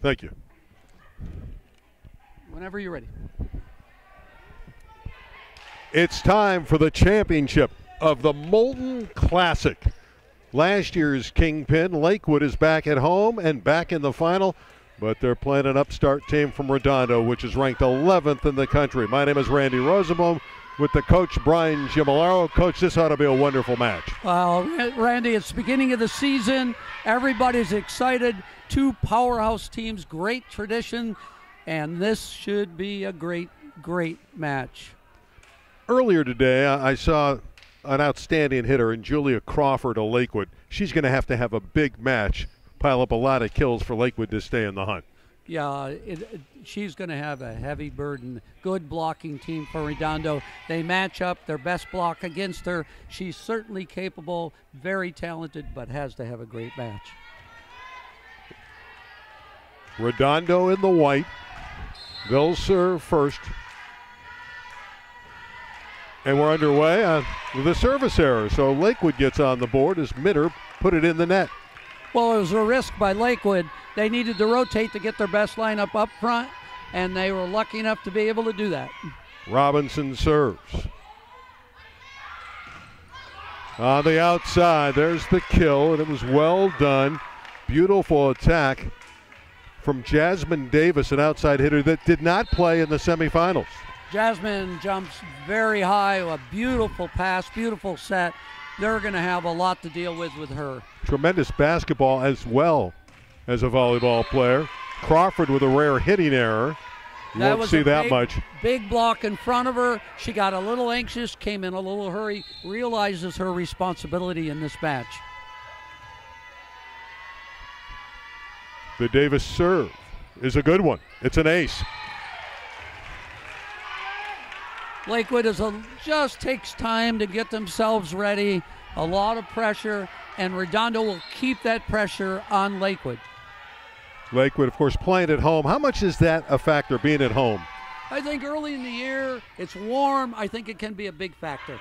Thank you. Whenever you're ready. It's time for the championship of the Molten Classic. Last year's kingpin, Lakewood, is back at home and back in the final, but they're playing an upstart team from Redondo, which is ranked 11th in the country. My name is Randy Rosenblum with the coach, Brian Gimolaro. Coach, this ought to be a wonderful match. Well, Randy, it's the beginning of the season. Everybody's excited. Two powerhouse teams, great tradition, and this should be a great, great match. Earlier today, I saw an outstanding hitter in Julia Crawford of Lakewood. She's going to have a big match, pile up a lot of kills for Lakewood to stay in the hunt. Yeah, she's going to have a heavy burden. Good blocking team for Redondo. They match up their best block against her. She's certainly capable, very talented, but has to have a great match. Redondo in the white. They'll serve first. And we're underway with a service error. So Lakewood gets on the board as Mitter put it in the net. Well, it was a risk by Lakewood. They needed to rotate to get their best lineup up front, and they were lucky enough to be able to do that. Robinson serves. On the outside, there's the kill, and it was well done. Beautiful attack from Jasmine Davis, an outside hitter that did not play in the semifinals. Jasmine jumps very high, a beautiful pass, beautiful set. They're going to have a lot to deal with her. Tremendous basketball as well as a volleyball player. Crawford with a rare hitting error. You won't see that much. Big block in front of her. She got a little anxious, came in a little hurry, realizes her responsibility in this match. The Davis serve is a good one. It's an ace. Lakewood just takes time to get themselves ready. A lot of pressure, and Redondo will keep that pressure on Lakewood. Lakewood, of course, playing at home. How much is that a factor, being at home? I think early in the year, it's warm. I think it can be a big factor.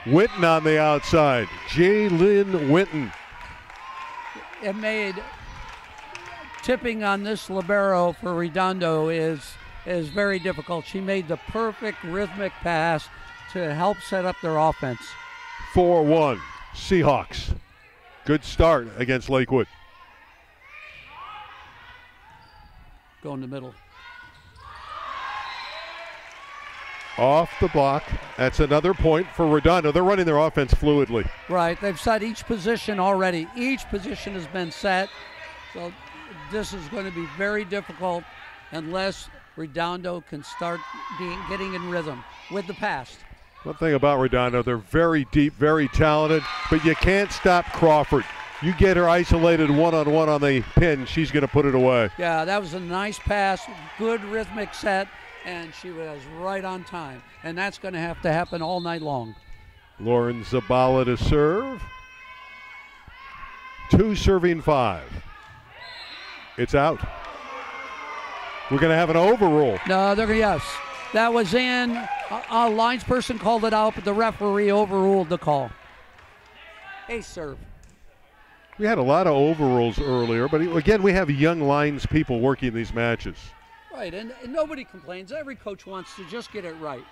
Winton on the outside. Jaylyn Winton. It made tipping on this libero for Redondo is very difficult. She made the perfect rhythmic pass to help set up their offense. 4-1 Seahawks. Good start against Lakewood. Go in the middle. Off the block. That's another point for Redondo. They're running their offense fluidly. Right. They've set each position already. Each position has been set. So this is going to be very difficult unless Redondo can start getting in rhythm with the pass. One thing about Redondo, they're very deep, very talented, but you can't stop Crawford. You get her isolated one-on-one on the pin, she's going to put it away. Yeah, that was a nice pass, good rhythmic set, and she was right on time. And that's going to have to happen all night long. Lauren Zabala to serve. 2 serving 5. It's out. We're going to have an overrule. No, they're going to, yes. That was in. A linesperson called it out, but the referee overruled the call. Ace serve. We had a lot of overrules earlier, but again, we have young lines people working these matches. Right, and nobody complains. Every coach wants to just get it right.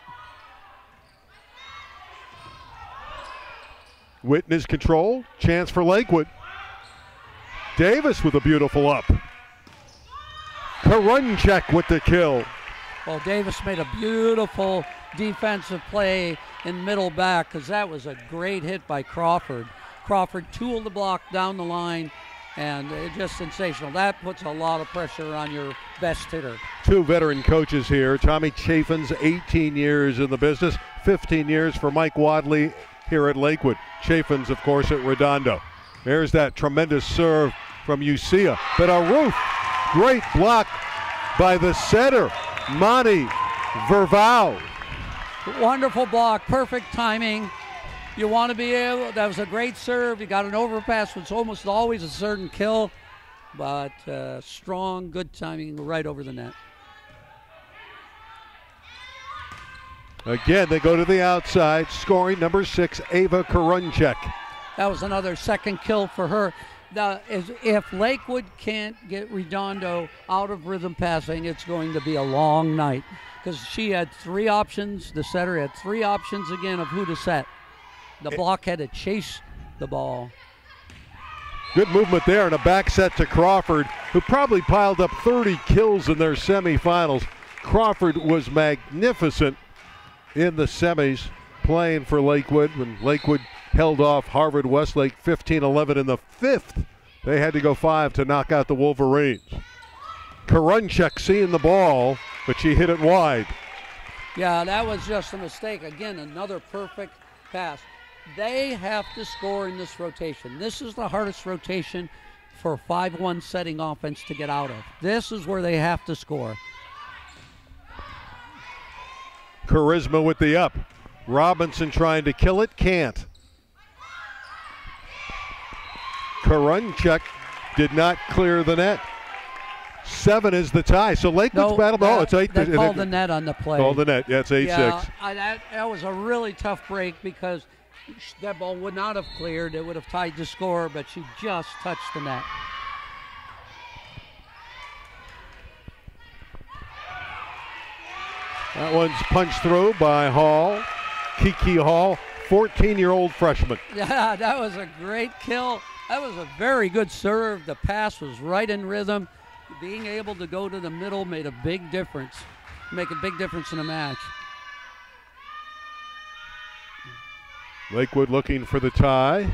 Witness control. Chance for Lakewood. Davis with a beautiful up. Karunchek with the kill. Well, Davis made a beautiful defensive play in middle back because that was a great hit by Crawford. Crawford tooled the block down the line, and just sensational. That puts a lot of pressure on your best hitter. 2 veteran coaches here. Tommy Chafin's 18 years in the business, 15 years for Mike Wadley here at Lakewood. Chafin's, of course, at Redondo. There's that tremendous serve from Ucia. But a roof, great block by the setter, Monty Verval. Wonderful block, perfect timing. You want to be able, that was a great serve. You got an overpass, which almost always a certain kill, but strong, good timing right over the net. Again, they go to the outside, scoring number 6, Ava Karunchek. That was another second kill for her. If Lakewood can't get Redondo out of rhythm passing, it's going to be a long night because she had 3 options. The setter had 3 options again of who to set. The block had to chase the ball. Good movement there and a back set to Crawford, who probably piled up 30 kills in their semifinals. Crawford was magnificent in the semis playing for Lakewood when Lakewood held off Harvard Westlake 15-11 in the 5th. They had to go 5 to knock out the Wolverines. Karunchek seeing the ball, but she hit it wide. Yeah, that was just a mistake. Again, another perfect pass. They have to score in this rotation. This is the hardest rotation for 5-1 setting offense to get out of. This is where they have to score. Charisma with the up. Robinson trying to kill it, can't. Karunchek did not clear the net. 7 is the tie. So Lakewood's battle. Oh, it's 8. They called the net on the play. Called the net. Yeah, it's 8-6. Yeah, that was a really tough break because that ball would not have cleared. It would have tied the score, but she just touched the net. That one's punched through by Hall. Kiki Hall, 14-year-old freshman. Yeah, that was a great kill. That was a very good serve. The pass was right in rhythm. Being able to go to the middle made a big difference. Make a big difference in a match. Lakewood looking for the tie.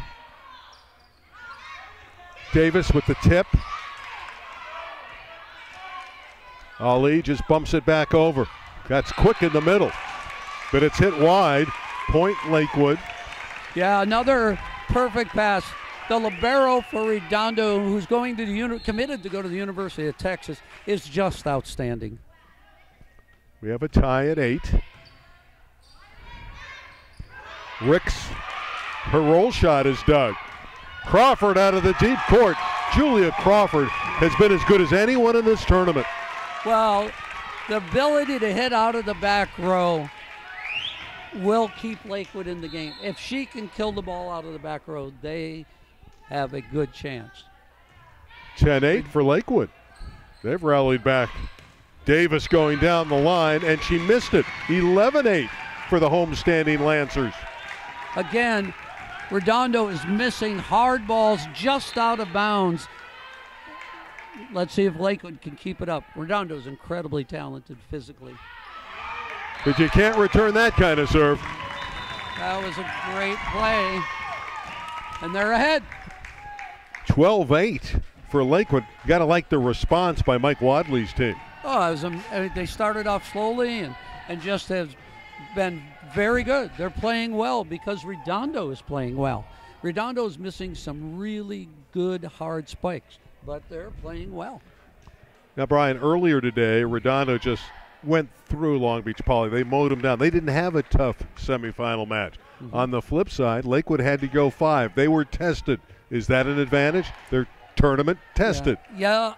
Davis with the tip. Ali just bumps it back over. That's quick in the middle, but it's hit wide. Point Lakewood. Yeah, another perfect pass. The libero for Redondo, who's going to committed to go to the University of Texas, is just outstanding. We have a tie at 8. Ricks, her roll shot is dug. Crawford out of the deep court. Julia Crawford has been as good as anyone in this tournament. Well, the ability to hit out of the back row will keep Lakewood in the game. If she can kill the ball out of the back row, they have a good chance. 10-8 for Lakewood. They've rallied back. Davis going down the line, and she missed it. 11-8 for the homestanding Lancers. Again, Redondo is missing hard balls just out of bounds. Let's see if Lakewood can keep it up. Redondo is incredibly talented physically. But you can't return that kind of serve. That was a great play. And they're ahead. 12-8 for Lakewood. You got to like the response by Mike Wadley's team. Oh, they started off slowly and just have been very good. They're playing well because Redondo is playing well. Redondo is missing some really good hard spikes, but they're playing well. Now, Brian, earlier today, Redondo just went through Long Beach Poly. They mowed them down. They didn't have a tough semifinal match. Mm-hmm. On the flip side, Lakewood had to go 5. They were tested. Is that an advantage? They're tournament tested. Yeah,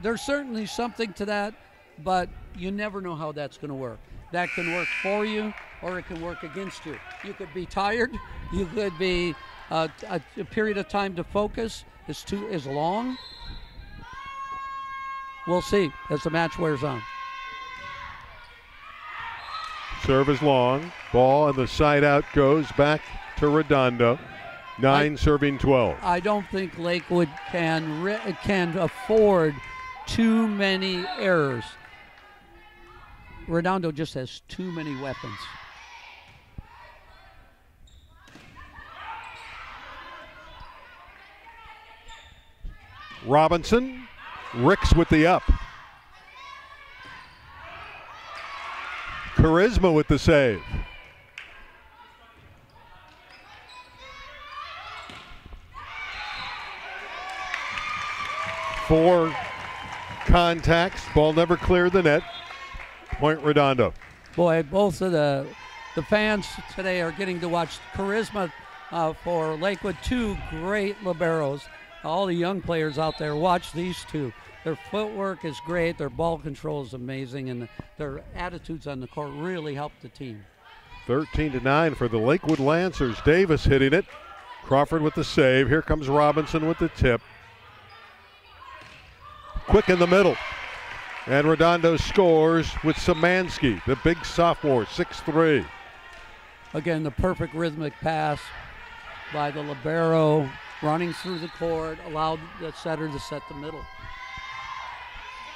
there's certainly something to that, but you never know how that's going to work. That can work for you or it can work against you. You could be tired. You could be a period of time to focus is long. We'll see as the match wears on. Serve is long. Ball and the side out goes back to Redondo. 9 serving 12. I don't think Lakewood can afford too many errors. Redondo just has too many weapons. Robinson, Ricks with the up. Charisma with the save. Four contacts. Ball never cleared the net. Point Redondo. Boy, both of the fans today are getting to watch Charisma for Lakewood. 2 great liberos. All the young players out there, watch these 2. Their footwork is great. Their ball control is amazing. And their attitudes on the court really help the team. 13-9 for the Lakewood Lancers. Davis hitting it. Crawford with the save. Here comes Robinson with the tip. quick in the middle. And Redondo scores with Szymanski, the big sophomore, 6'3". Again, the perfect rhythmic pass by the libero, running through the court, allowed the setter to set the middle.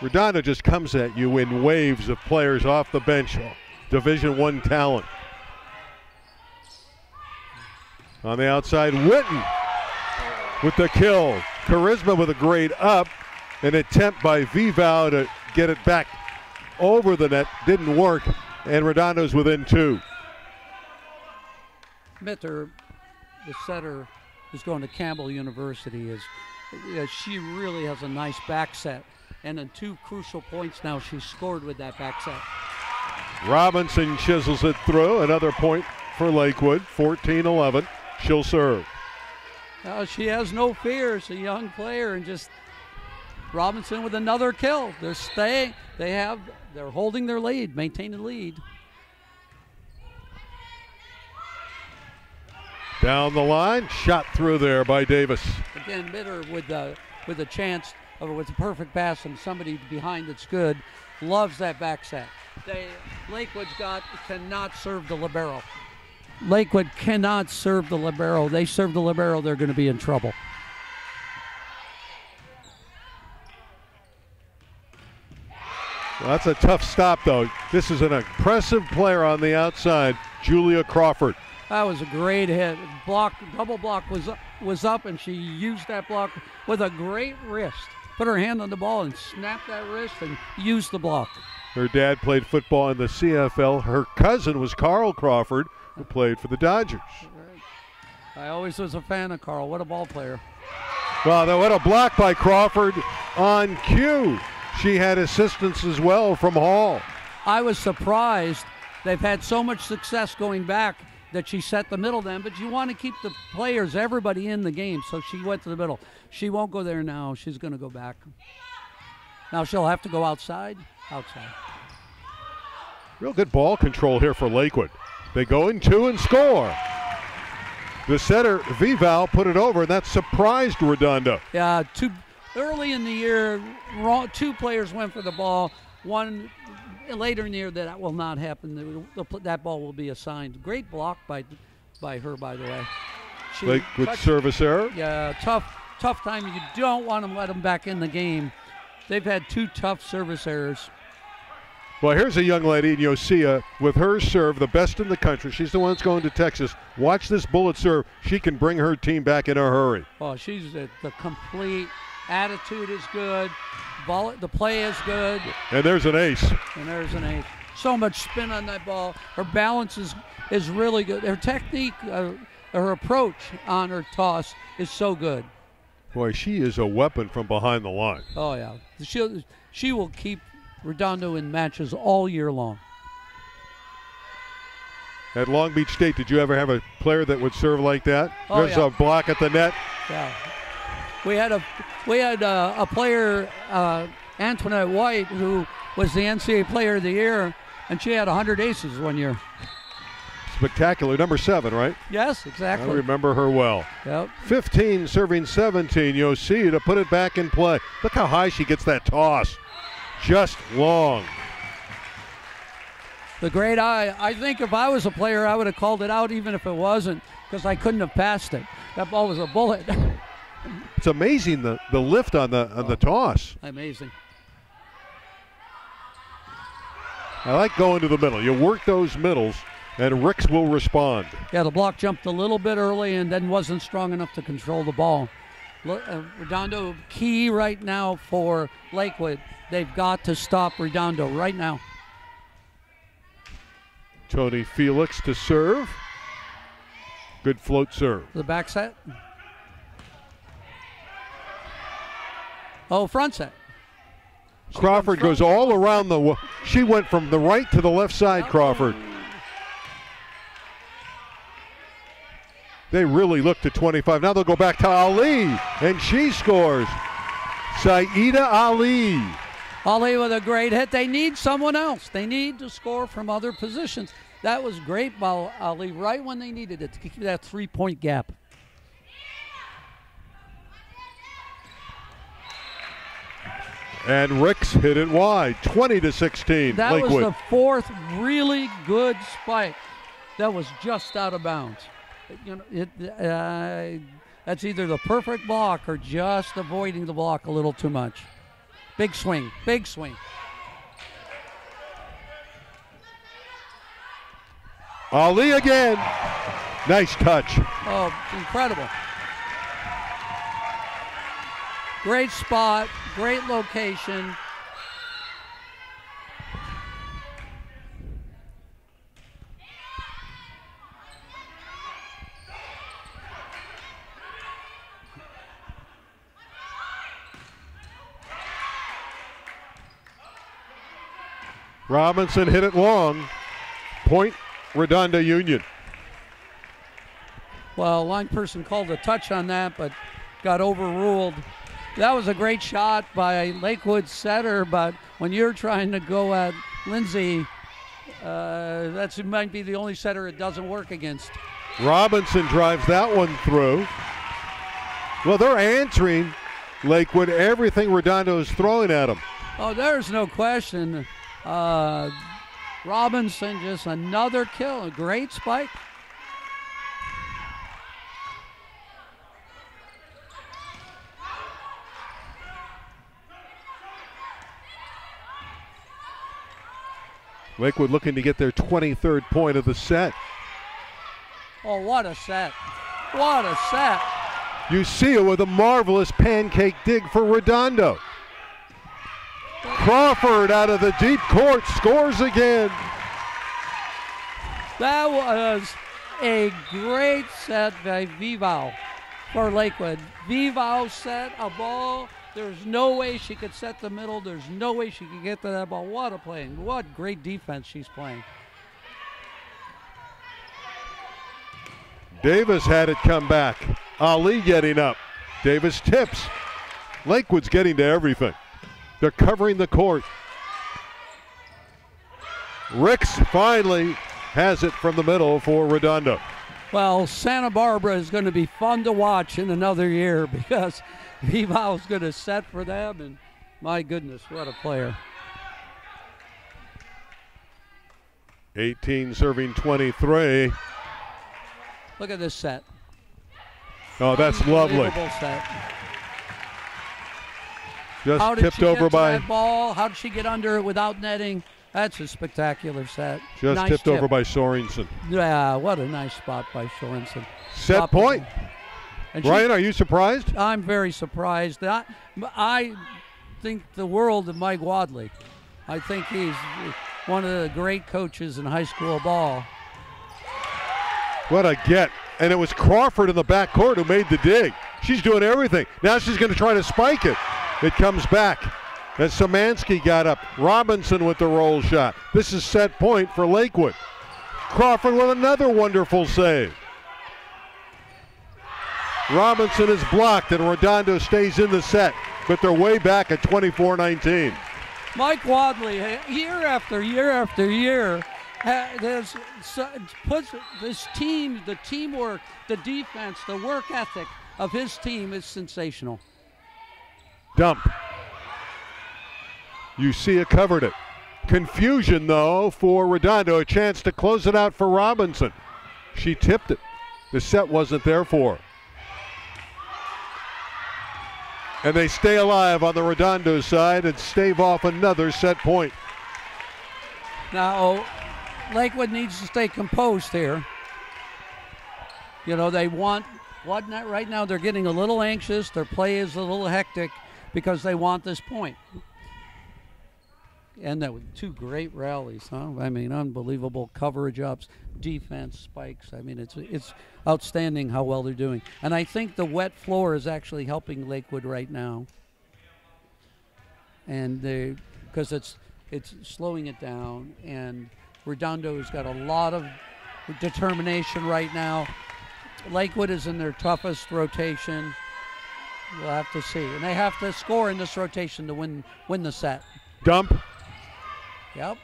Redondo just comes at you in waves of players off the bench, Division I talent. On the outside, Witten with the kill. Charisma with a great up. An attempt by Vivao to get it back over the net. Didn't work, and Redondo's within 2. Mitter, the setter, who's going to Campbell University, she really has a nice back set. And in 2 crucial points now, she's scored with that back set. Robinson chisels it through. Another point for Lakewood, 14-11. She'll serve. She has no fear. She's a young player, and just Robinson with another kill. They're staying. They're holding their lead, maintaining the lead. Down the line, shot through there by Davis. Again, Mitter with a chance with a perfect pass and somebody behind that's good. Loves that back set. Lakewood's cannot serve the libero. Lakewood cannot serve the libero. They serve the libero, they're going to be in trouble. Well, that's a tough stop, though. This is an impressive player on the outside, Julia Crawford. That was a great hit. Double block was up, and she used that block with a great wrist. Put her hand on the ball and snapped that wrist and used the block. Her dad played football in the CFL. Her cousin was Carl Crawford, who played for the Dodgers. I always was a fan of Carl. What a ball player. Well, what a block by Crawford on cue. She had assistance as well from Hall. I was surprised. They've had so much success going back that she set the middle then, but you want to keep the players, everybody in the game, so she went to the middle. She won't go there now. She's going to go back. Now she'll have to go outside. Real good ball control here for Lakewood. They go in 2 and score. The setter, Vivao, put it over, and that surprised Redondo. Yeah, early in the year, 2 players went for the ball. One later in the year, that will not happen. That ball will be assigned. Great block by her, by the way. Lakewood service error. Yeah, tough time. You don't want to let them back in the game. They've had 2 tough service errors. Well, here's a young lady in Yosia with her serve, the best in the country. She's the one that's going to Texas. Watch this bullet serve. She can bring her team back in a hurry. Oh, she's the complete attitude is good. The play is good. And there's an ace. So much spin on that ball. Her balance is really good. Her technique, her approach on her toss is so good. Boy, she is a weapon from behind the line. Oh, yeah. She will keep Redondo in matches all year long. At Long Beach State, did you ever have a player that would serve like that? Oh, There's a block at the net. Yeah. We had a player, Antoinette White, who was the NCAA Player of the Year, and she had 100 aces one year. Spectacular. Number 7, right? Yes, exactly. I remember her well. Yep. 15 serving 17. Yosia to put it back in play. Look how high she gets that toss. Just long. The great eye. I think if I was a player, I would have called it out even if it wasn't, because I couldn't have passed it. That ball was a bullet. It's amazing the lift on the toss. Amazing. I like going to the middle. You work those middles, and Ricks will respond. Yeah, the block jumped a little bit early and then wasn't strong enough to control the ball. Redondo, key right now for Lakewood. They've got to stop Redondo right now. Tony Felix to serve. Good float serve. The back set. Oh, front set. Crawford goes all around she went from the right to the left side, Crawford. They really look to 25. Now they'll go back to Ali, and she scores. Saida Ali. Ali with a great hit. They need someone else. They need to score from other positions. That was great by Ali right when they needed it to keep that 3-point gap. And Ricks hit it wide, 20-16. That Lakewood. was the fourth really good spike that was just out of bounds. You know, that's either the perfect block or just avoiding the block a little too much. Big swing, big swing. Ali again. Nice touch. Oh, incredible. Great spot, great location. Robinson hit it long. Point, Redondo Union. Well, line person called a touch on that, but got overruled. That was a great shot by Lakewood setter, but when you're trying to go at Lindsay, that might be the only setter it doesn't work against. Robinson drives that one through. Well, they're answering Lakewood everything Redondo is throwing at them. Oh, there's no question. Robinson, just another kill, a great spike. Lakewood looking to get their 23rd point of the set. Oh, what a set. What a set. You see it with a marvelous pancake dig for Redondo. Crawford out of the deep court scores again. That was a great set by Vivau for Lakewood. Vivau set a ball. There's no way she could set the middle. There's no way she could get to that ball. What a play. What great defense she's playing. Davis had it come back. Ali getting up. Davis tips. Lakewood's getting to everything. They're covering the court. Ricks finally has it from the middle for Redondo. Well, Santa Barbara is going to be fun to watch in another year because Vivau's going to set for them, and my goodness, what a player. 18 serving 23. Look at this set. Oh, that's lovely. Unbelievable set. Just tipped over by that ball? How did she get under it without netting? That's a spectacular set. Just nice tipped tip. over by Sorensen. Yeah, what a nice spot by Sorensen. Set point. And Ryan, are you surprised? I'm very surprised. I think the world of Mike Wadley. I think he's one of the great coaches in high school ball. What a get. And it was Crawford in the backcourt who made the dig. She's doing everything. Now she's going to try to spike it. It comes back as Szymanski got up. Robinson with the roll shot. This is set point for Lakewood. Crawford with another wonderful save. Robinson is blocked and Redondo stays in the set, but they're way back at 24-19. Mike Wadley, year after year after year, puts this team, the teamwork, the defense, the work ethic of his team is sensational. Dump. Ucia covered it. Confusion, though, for Redondo. A chance to close it out for Robinson. She tipped it. The set wasn't there for her. And they stay alive on the Redondo side and stave off another set point. Now, Lakewood needs to stay composed here. You know, they want, right now they're getting a little anxious. Their play is a little hectic because they want this point. And that was two great rallies, huh? I mean, unbelievable coverage ups, defense spikes. I mean, it's outstanding how well they're doing. And I think the wet floor is actually helping Lakewood right now. And because it's slowing it down. And Redondo has got a lot of determination right now. Lakewood is in their toughest rotation. We'll have to see. And they have to score in this rotation to win the set. Dump. Yep.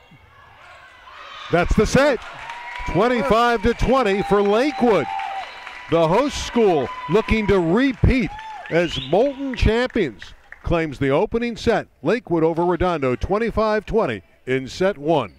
That's the set. 25-20 for Lakewood. The host school looking to repeat as Molten champions. claims the opening set. Lakewood over Redondo 25-20 in set 1.